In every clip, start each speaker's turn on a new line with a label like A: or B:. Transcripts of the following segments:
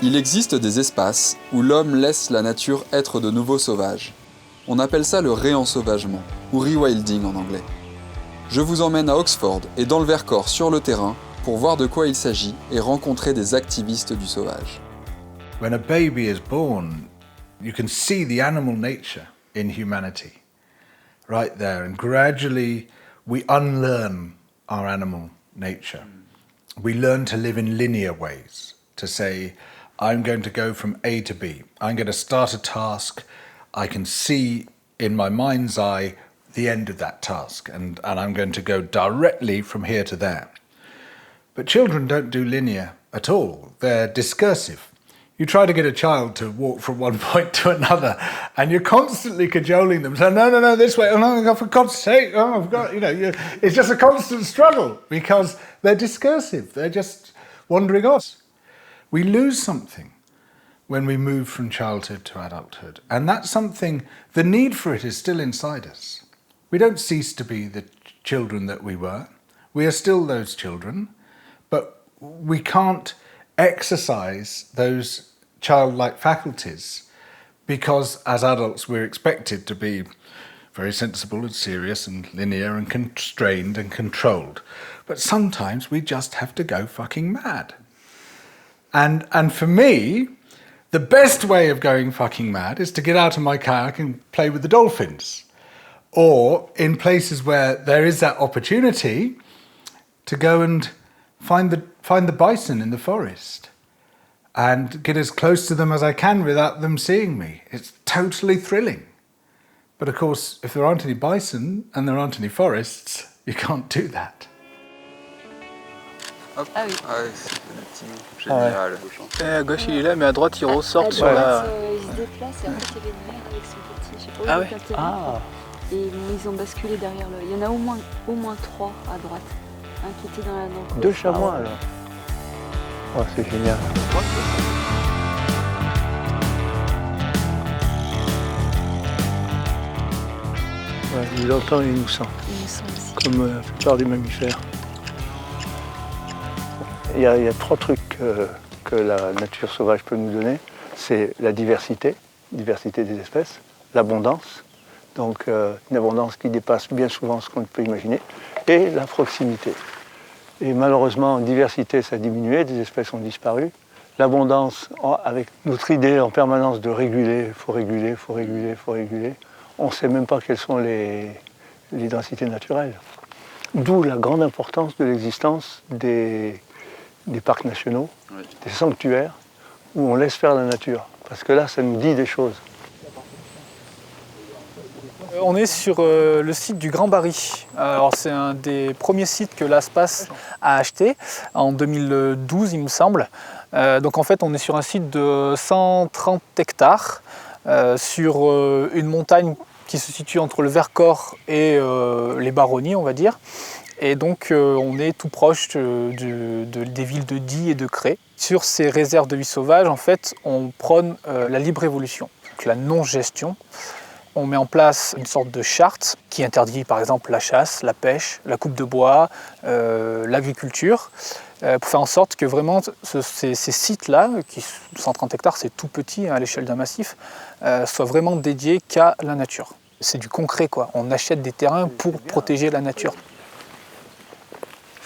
A: Il existe des espaces où l'homme laisse la nature être de nouveau sauvage. On appelle ça le réensauvagement, ou rewilding en anglais. Je vous emmène à Oxford et dans le Vercors sur le terrain pour voir de quoi il s'agit et rencontrer des activistes du sauvage.
B: When a baby is born, you can see the animal nature in humanity right there, and gradually we unlearn our animal nature. We learn to live in linear ways, to say, I'm going to go from A to B. I'm going to start a task. I can see in my mind's eye the end of that task, and I'm going to go directly from here to there. But children don't do linear at all. They're discursive. You try to get a child to walk from one point to another, and you're constantly cajoling them. So no, this way. Oh no, for God's sake! Oh, I've got it's just a constant struggle because they're discursive. They're just wandering off. We lose something when we move from childhood to adulthood, and that's something. The need for it is still inside us. We don't cease to be the children that we were. We are still those children, but we can't exercise those childlike faculties because as adults we're expected to be very sensible and serious and linear and constrained and controlled. But sometimes we just have to go fucking mad. And for me, the best way of going fucking mad is to get out of my kayak and play with the dolphins. Or in places where there is that opportunity to go and find the bison in the forest and get as close to them as I can without them seeing me. It's totally thrilling. But of course, if there aren't any bison and there aren't any forests, you can't do that.
A: Hop.
C: Ah oui.
A: Ah ouais, c'est petit. Génial.
D: Et à gauche il est là, mais à droite il ressort
C: à
D: sur
C: droite,
D: la...
C: il se déplace et en fait il y avait une mère avec son petit. Je sais pas où
D: Ah
C: il
D: ouais.
C: est atterri.
D: Ah.
C: Et ils ont basculé derrière le. Il y en a au moins 3 à droite. Un qui était dans la.
E: Deux chamois alors. Oh, c'est génial. Ouais, il entend et il nous sent,
C: Il me semble aussi.
E: comme la plupart des mammifères. Il y a 3 trucs que la nature sauvage peut nous donner. C'est la diversité des espèces, l'abondance, donc une abondance qui dépasse bien souvent ce qu'on peut imaginer, et la proximité. Et malheureusement, en diversité, ça a diminué, des espèces ont disparu. L'abondance, avec notre idée en permanence de réguler, il faut réguler, il faut réguler, il faut réguler, on ne sait même pas quelles sont les densités naturelles. D'où la grande importance de l'existence des parcs nationaux, oui, des sanctuaires, où on laisse faire la nature. Parce que là, ça nous dit des choses.
D: On est sur le site du Grand Barry. Alors c'est un des premiers sites que l'ASPAS a acheté en 2012 il me semble. Donc en fait on est sur un site de 130 hectares sur une montagne qui se situe entre le Vercors et les Baronnies on va dire. Et donc on est tout proche des villes de Die et de Cré. Sur ces réserves de vie sauvage en fait on prône la libre évolution, donc la non-gestion. On met en place une sorte de charte qui interdit par exemple la chasse, la pêche, la coupe de bois, l'agriculture, pour faire en sorte que vraiment ces sites-là, qui 130 hectares c'est tout petit à l'échelle d'un massif, soient vraiment dédiés qu'à la nature. C'est du concret quoi, on achète des terrains pour protéger la nature.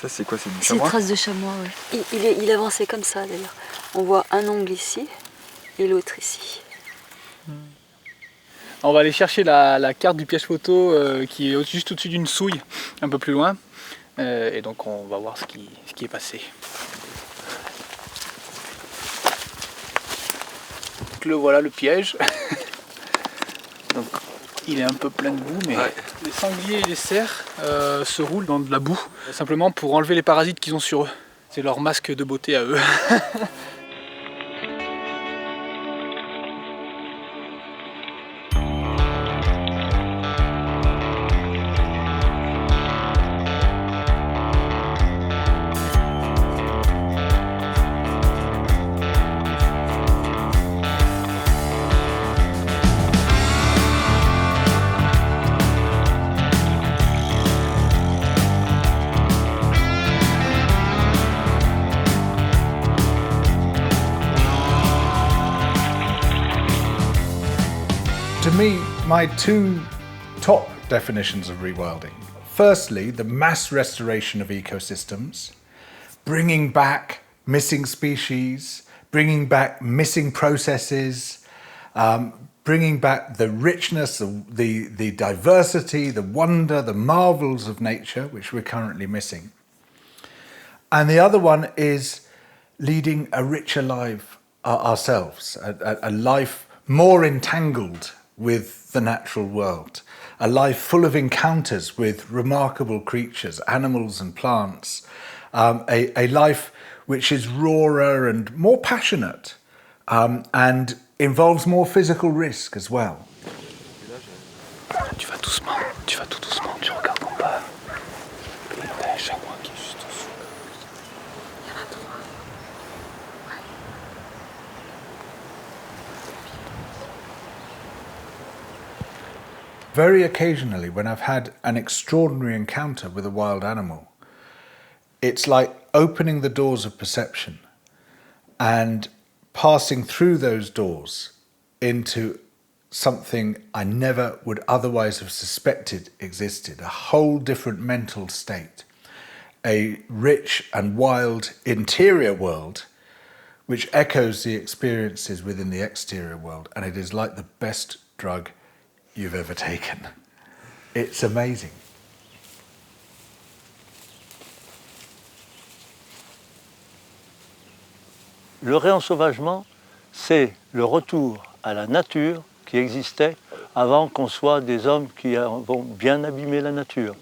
A: Ça c'est quoi, c'est du
C: C'est
A: chamois?
C: une trace de chamois, ouais. Il avançait comme ça d'ailleurs. On voit un ongle ici et l'autre ici.
D: On va aller chercher la carte du piège photo qui est juste au-dessus d'une souille, un peu plus loin. Et donc on va voir ce qui est passé. Donc le voilà le piège. Donc il est un peu plein de boue, mais ouais. Les sangliers et les cerfs se roulent dans de la boue, simplement pour enlever les parasites qu'ils ont sur eux. C'est leur masque de beauté à eux.
B: To me, my two top definitions of rewilding. Firstly, the mass restoration of ecosystems, bringing back missing species, bringing back missing processes, bringing back the richness, the diversity, the wonder, the marvels of nature, which we're currently missing. And the other one is leading a richer life ourselves, a life more entangled with the natural world, a life full of encounters with remarkable creatures, animals and plants, a life which is rawer and more passionate, and involves more physical risk as well.
D: Tu vas doucement, tu vas tout doucement, tu regardes en bas. Et t'as un chamois qui est juste en dessous. Il y en a trois. Ouais.
B: Very occasionally, when I've had an extraordinary encounter with a wild animal, it's like opening the doors of perception and passing through those doors into something I never would otherwise have suspected existed, a whole different mental state, a rich and wild interior world which echoes the experiences within the exterior world, and it is like the best drug you've ever taken. It's amazing.
E: Le réensauvagement, c'est le retour à la nature qui existait avant qu'on soit des hommes qui avons bien abîmé la nature.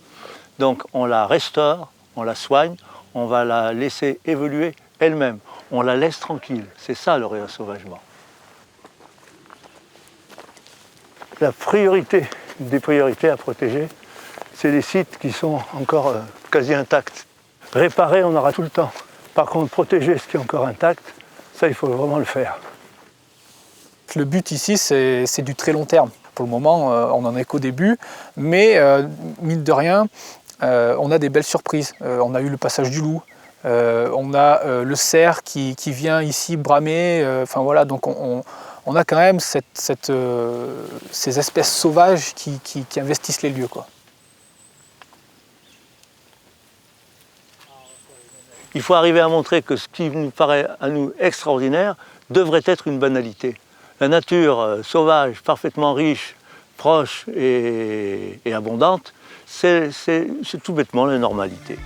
E: Donc on la restaure, on la soigne, on va la laisser évoluer elle-même. On la laisse tranquille. C'est ça le réensauvagement. La priorité des priorités à protéger, c'est les sites qui sont encore quasi intacts. Réparer, on aura tout le temps. Par contre, protéger ce qui est encore intact, ça, il faut vraiment le faire.
D: Le but ici, c'est du très long terme. Pour le moment, on n'en est qu'au début, mais mine de rien, on a des belles surprises. On a eu le passage du loup, on a le cerf qui vient ici bramer. Enfin voilà, donc on a quand même ces espèces sauvages qui investissent les lieux, quoi.
E: Il faut arriver à montrer que ce qui nous paraît à nous extraordinaire devrait être une banalité. La nature sauvage, parfaitement riche, proche et abondante, c'est tout bêtement la normalité.